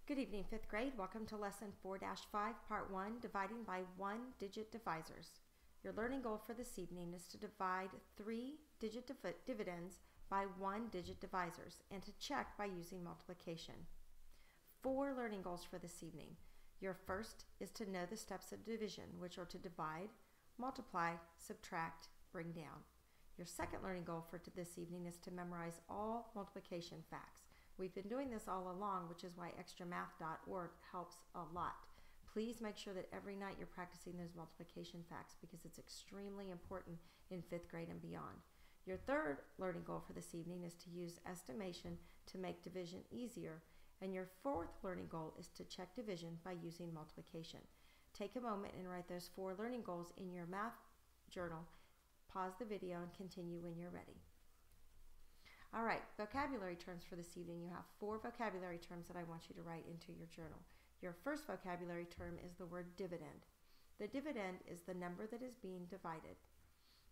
Good evening, 5th grade. Welcome to Lesson 4-5, Part 1, Dividing by One-Digit Divisors. Your learning goal for this evening is to divide 3-digit dividends by one-digit divisors and to check by using multiplication. 4 learning goals for this evening. Your first is to know the steps of division, which are to divide, multiply, subtract, bring down. Your second learning goal for this evening is to memorize all multiplication facts. We've been doing this all along, which is why extramath.org helps a lot. Please make sure that every night you're practicing those multiplication facts because it's extremely important in 5th grade and beyond. Your third learning goal for this evening is to use estimation to make division easier. And your fourth learning goal is to check division by using multiplication. Take a moment and write those 4 learning goals in your math journal. Pause the video and continue when you're ready. All right, vocabulary terms for this evening. You have 4 vocabulary terms that I want you to write into your journal. Your first vocabulary term is the word dividend. The dividend is the number that is being divided.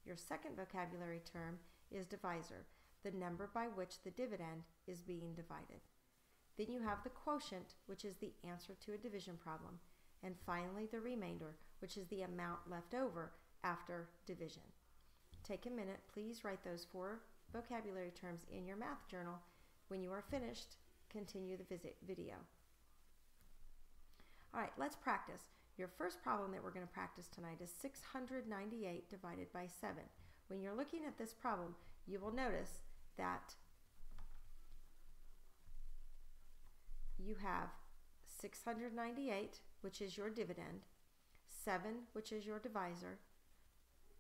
Your second vocabulary term is divisor, the number by which the dividend is being divided. Then you have the quotient, which is the answer to a division problem. And finally, the remainder, which is the amount left over after division. Take a minute, please write those 4 vocabulary terms in your math journal. When you are finished, continue the video. All right, let's practice. Your first problem that we're going to practice tonight is 698 divided by 7. When you're looking at this problem, you will notice that you have 698, which is your dividend, 7, which is your divisor.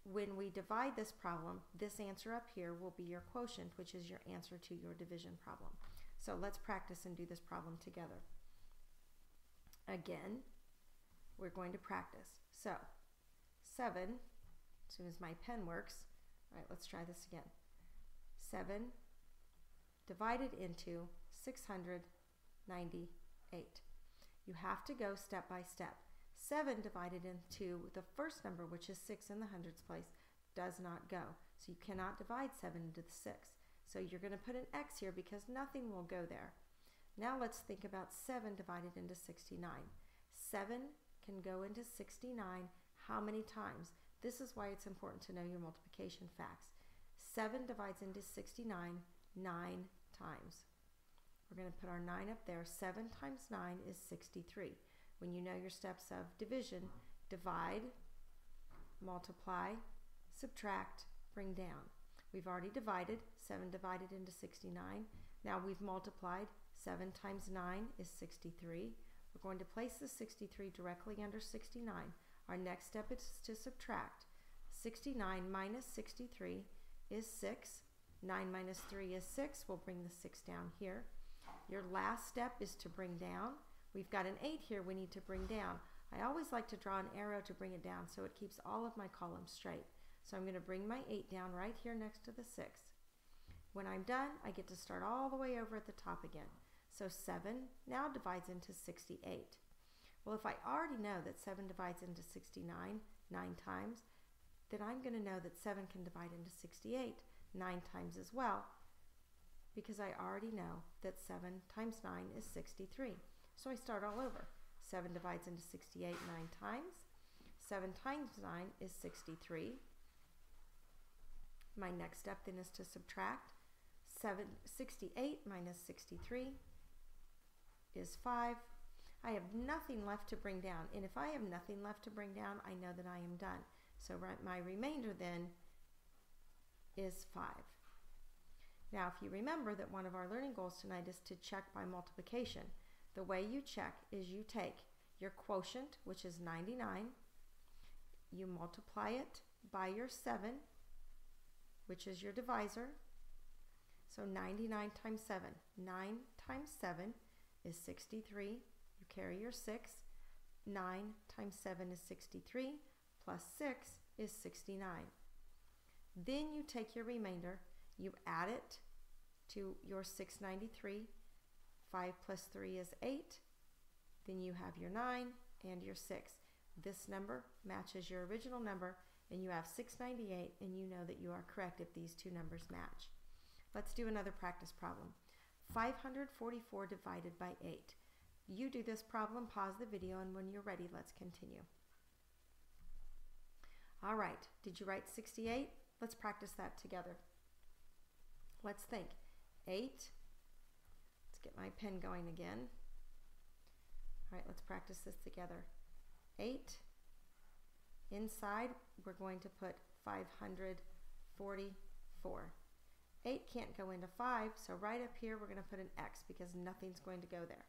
When we divide this problem, this answer up here will be your quotient, which is your answer to your division problem. So let's practice and do this problem together. Again, we're going to practice. So 7, as soon as my pen works, all right, let's try this again. 7 divided into 698. You have to go step by step. 7 divided into the first number, which is 6 in the hundreds place, does not go. So you cannot divide 7 into the 6. So you're going to put an X here because nothing will go there. Now let's think about 7 divided into 69. 7 can go into 69 how many times? This is why it's important to know your multiplication facts. 7 divides into 69 9 times. We're going to put our 9 up there. 7 times 9 is 63. When you know your steps of division, divide, multiply, subtract, bring down. We've already divided, 7 divided into 69. Now we've multiplied, 7 times 9 is 63. We're going to place the 63 directly under 69. Our next step is to subtract. 69 minus 63 is 6. 9 minus 3 is 6. We'll bring the 6 down here. Your last step is to bring down. We've got an 8 here we need to bring down. I always like to draw an arrow to bring it down so it keeps all of my columns straight. So I'm going to bring my 8 down right here next to the 6. When I'm done, I get to start all the way over at the top again. So 7 now divides into 68. Well, if I already know that 7 divides into 69 9 times, then I'm going to know that 7 can divide into 68 9 times as well, because I already know that 7 times 9 is 63. So I start all over. 7 divides into 68 9 times. 7 times 9 is 63. My next step then is to subtract. 68 minus 63 is 5. I have nothing left to bring down. And if I have nothing left to bring down, I know that I am done. So my remainder then is 5. Now, if you remember that one of our learning goals tonight is to check by multiplication. The way you check is you take your quotient, which is 99, you multiply it by your 7, which is your divisor. So 99 times 7. 9 times 7 is 63. You carry your 6. 9 times 7 is 63, plus 6 is 69. Then you take your remainder, you add it to your 693. 5 plus 3 is 8. Then you have your 9 and your 6. This number matches your original number, and you have 698, and you know that you are correct if these two numbers match. Let's do another practice problem. 544 divided by 8. You do this problem, pause the video, and when you're ready, let's continue. All right, did you write 68? Let's practice that together. Let's think. 8. Let's get my pen going again. All right, let's practice this together. 8. Inside, we're going to put 544. 8 can't go into 5, so right up here we're going to put an X because nothing's going to go there.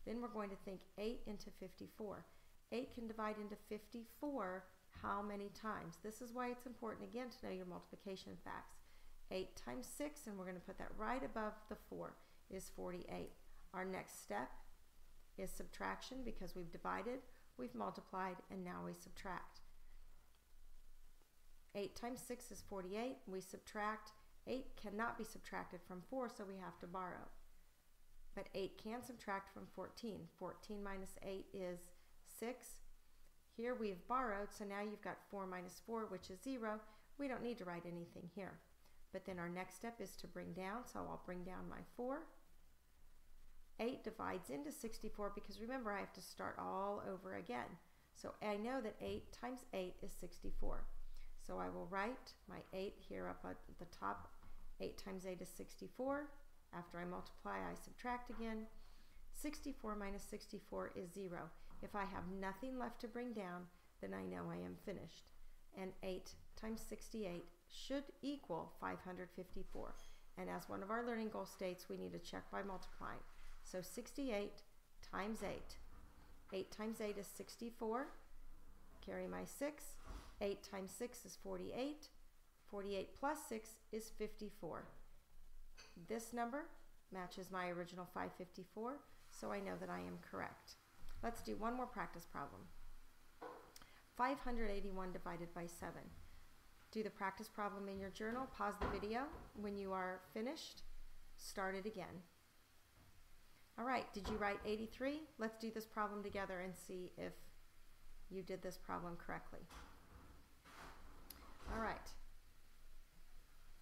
Then we're going to think 8 into 54. 8 can divide into 54 how many times? This is why it's important again to know your multiplication facts. 8 times 6, and we're going to put that right above the 4, is 48. Our next step is subtraction because we've divided, we've multiplied, and now we subtract. 8 times 6 is 48. We subtract. 8 cannot be subtracted from 4, so we have to borrow. But 8 can subtract from 14. 14 minus 8 is 6. Here we've borrowed, so now you've got 4 minus 4, which is 0. We don't need to write anything here. But then our next step is to bring down, so I'll bring down my 4. 8 divides into 64 because remember I have to start all over again. So I know that 8 times 8 is 64. So I will write my 8 here up at the top. 8 times 8 is 64. After I multiply, I subtract again. 64 minus 64 is 0. If I have nothing left to bring down, then I know I am finished. And 8 times 68 should equal 554. And as one of our learning goals states, we need to check by multiplying. So 68 times 8. 8 times 8 is 64. Carry my 6. 8 times 6 is 48. 48 plus 6 is 54. This number matches my original 554, so I know that I am correct. Let's do one more practice problem. 581 divided by 7. Do the practice problem in your journal. Pause the video. When you are finished, start it again. All right, did you write 83? Let's do this problem together and see if you did this problem correctly. All right,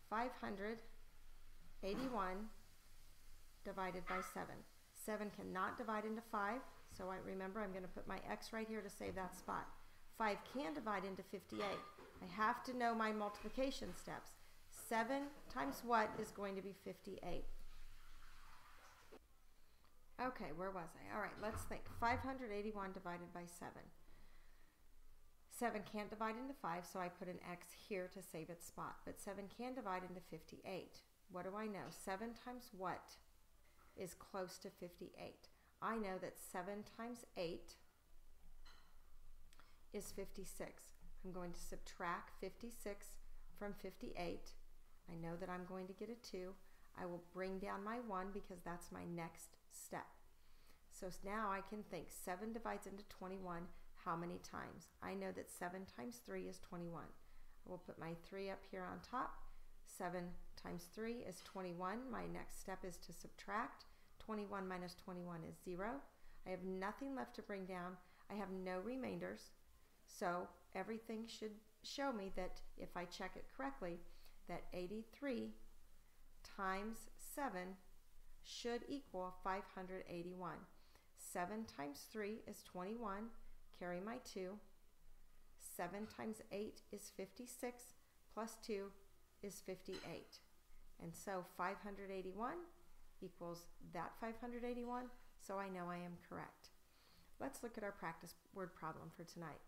581 divided by 7. 7 cannot divide into 5, so remember I'm going to put my X right here to save that spot. 5 can divide into 58. I have to know my multiplication steps. 7 times what is going to be 58? Okay, where was I? All right, let's think. 581 divided by 7. 7 can't divide into 5, so I put an X here to save its spot. But 7 can divide into 58. What do I know? 7 times what is close to 58? I know that 7 times 8 is 56. I'm going to subtract 56 from 58. I know that I'm going to get a 2. I will bring down my 1 because that's my next step. So now I can think 7 divides into 21 how many times? I know that 7 times 3 is 21. I will put my 3 up here on top. 7 times 3 is 21. My next step is to subtract. 21 minus 21 is 0. I have nothing left to bring down. I have no remainders. So everything should show me that if I check it correctly, that 83 times 7 should equal 581. 7 times 3 is 21. Carry my 2. 7 times 8 is 56, plus 2 is 58. And so 581 equals that 581, so I know I am correct. Let's look at our practice word problem for tonight.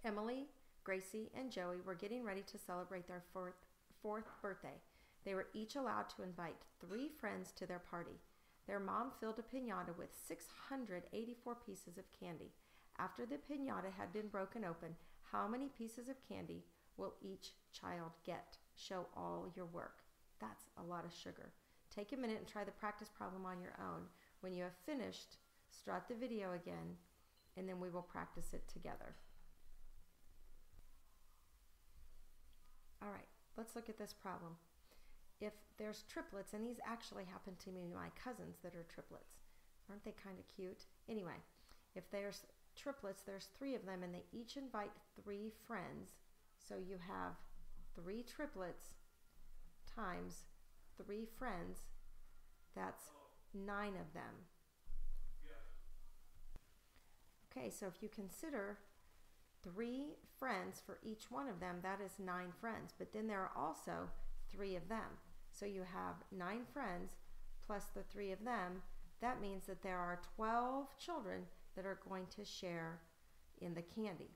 Emily, Gracie, and Joey were getting ready to celebrate their fourth birthday. They were each allowed to invite 3 friends to their party. Their mom filled a piñata with 684 pieces of candy. After the piñata had been broken open, how many pieces of candy will each child get? Show all your work. That's a lot of sugar. Take a minute and try the practice problem on your own. When you have finished, start the video again, and then we will practice it together. All right, let's look at this problem. If there's triplets, and these actually happen to me, my cousins that are triplets. Aren't they kind of cute? Anyway, if there's triplets, there's 3 of them, and they each invite 3 friends. So you have 3 triplets times 3 friends. That's 9 of them. Okay, so if you consider 3 friends for each one of them, that is 9 friends. But then there are also 3 of them. So you have 9 friends plus the 3 of them. That means that there are 12 children that are going to share in the candy.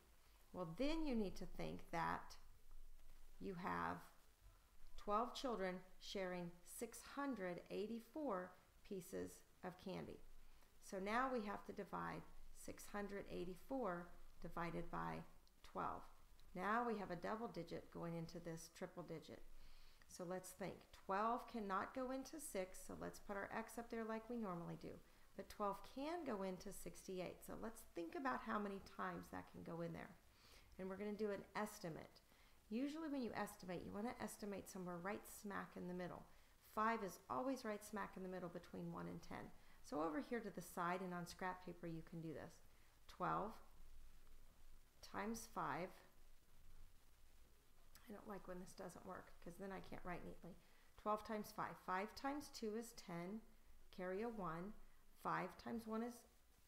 Well, then you need to think that you have 12 children sharing 684 pieces of candy. So now we have to divide 684 divided by 12. Now we have a double digit going into this triple digit. So let's think. 12 cannot go into 6, so let's put our X up there like we normally do. But 12 can go into 68. So let's think about how many times that can go in there. And we're going to do an estimate. Usually when you estimate, you want to estimate somewhere right smack in the middle. 5 is always right smack in the middle between 1 and 10. So over here to the side and on scrap paper you can do this. 12 times 5. I don't like when this doesn't work because then I can't write neatly. 12 times 5. 5 times 2 is 10. Carry a 1. 5 times 1 is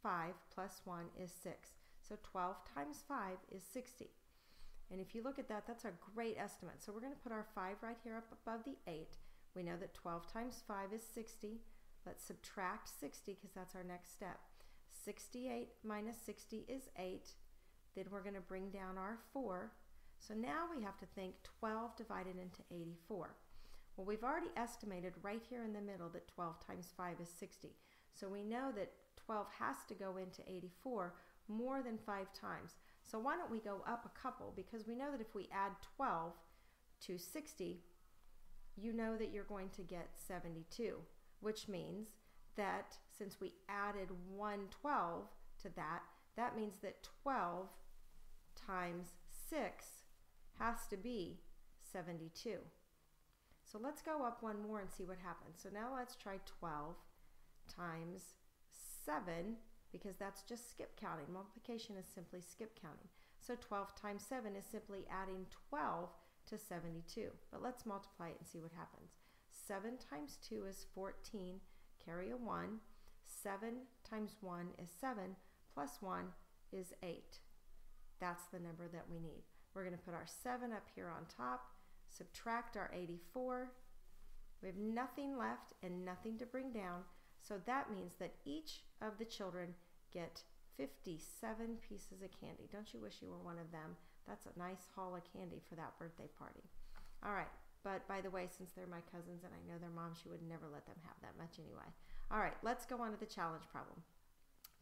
5 plus 1 is 6. So 12 times 5 is 60. And if you look at that, that's a great estimate. So we're going to put our 5 right here up above the 8. We know that 12 times 5 is 60. Let's subtract 60 because that's our next step. 68 minus 60 is 8. Then we're going to bring down our 4. So now we have to think 12 divided into 84. Well, we've already estimated right here in the middle that 12 times 5 is 60. So we know that 12 has to go into 84 more than 5 times. So why don't we go up a couple, because we know that if we add 12 to 60, you know that you're going to get 72, which means that since we added 112 to that, that means that 12 times 6 has to be 72. So let's go up one more and see what happens. So now let's try 12 times 7, because that's just skip counting. Multiplication is simply skip counting. So 12 times 7 is simply adding 12 to 72. But let's multiply it and see what happens. 7 times 2 is 14. Carry a 1. 7 times 1 is 7. Plus 1 is 8. That's the number that we need. We're going to put our 7 up here on top. Subtract our 84. We have nothing left and nothing to bring down. So that means that each of the children get 57 pieces of candy. Don't you wish you were one of them? That's a nice haul of candy for that birthday party. All right, but by the way, since they're my cousins and I know their mom, she would never let them have that much anyway. All right, let's go on to the challenge problem.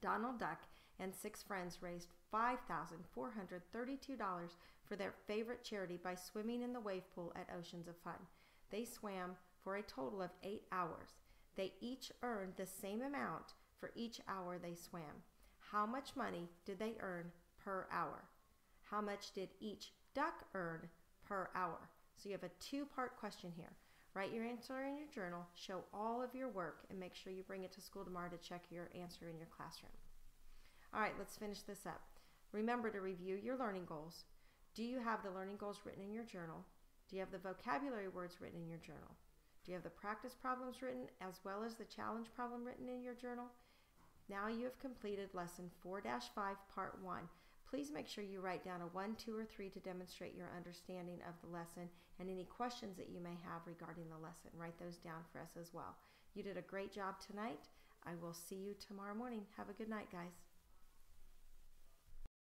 Donald Duck and 6 friends raised $5,432 for their favorite charity by swimming in the wave pool at Oceans of Fun. They swam for a total of 8 hours. They each earned the same amount for each hour they swam. How much money did they earn per hour? How much did each duck earn per hour? So you have a 2-part question here. Write your answer in your journal, show all of your work, and make sure you bring it to school tomorrow to check your answer in your classroom. All right, let's finish this up. Remember to review your learning goals. Do you have the learning goals written in your journal? Do you have the vocabulary words written in your journal? Do you have the practice problems written as well as the challenge problem written in your journal? Now you have completed lesson 4-5, part 1. Please make sure you write down a 1, 2, or 3 to demonstrate your understanding of the lesson and any questions that you may have regarding the lesson. Write those down for us as well. You did a great job tonight. I will see you tomorrow morning. Have a good night, guys.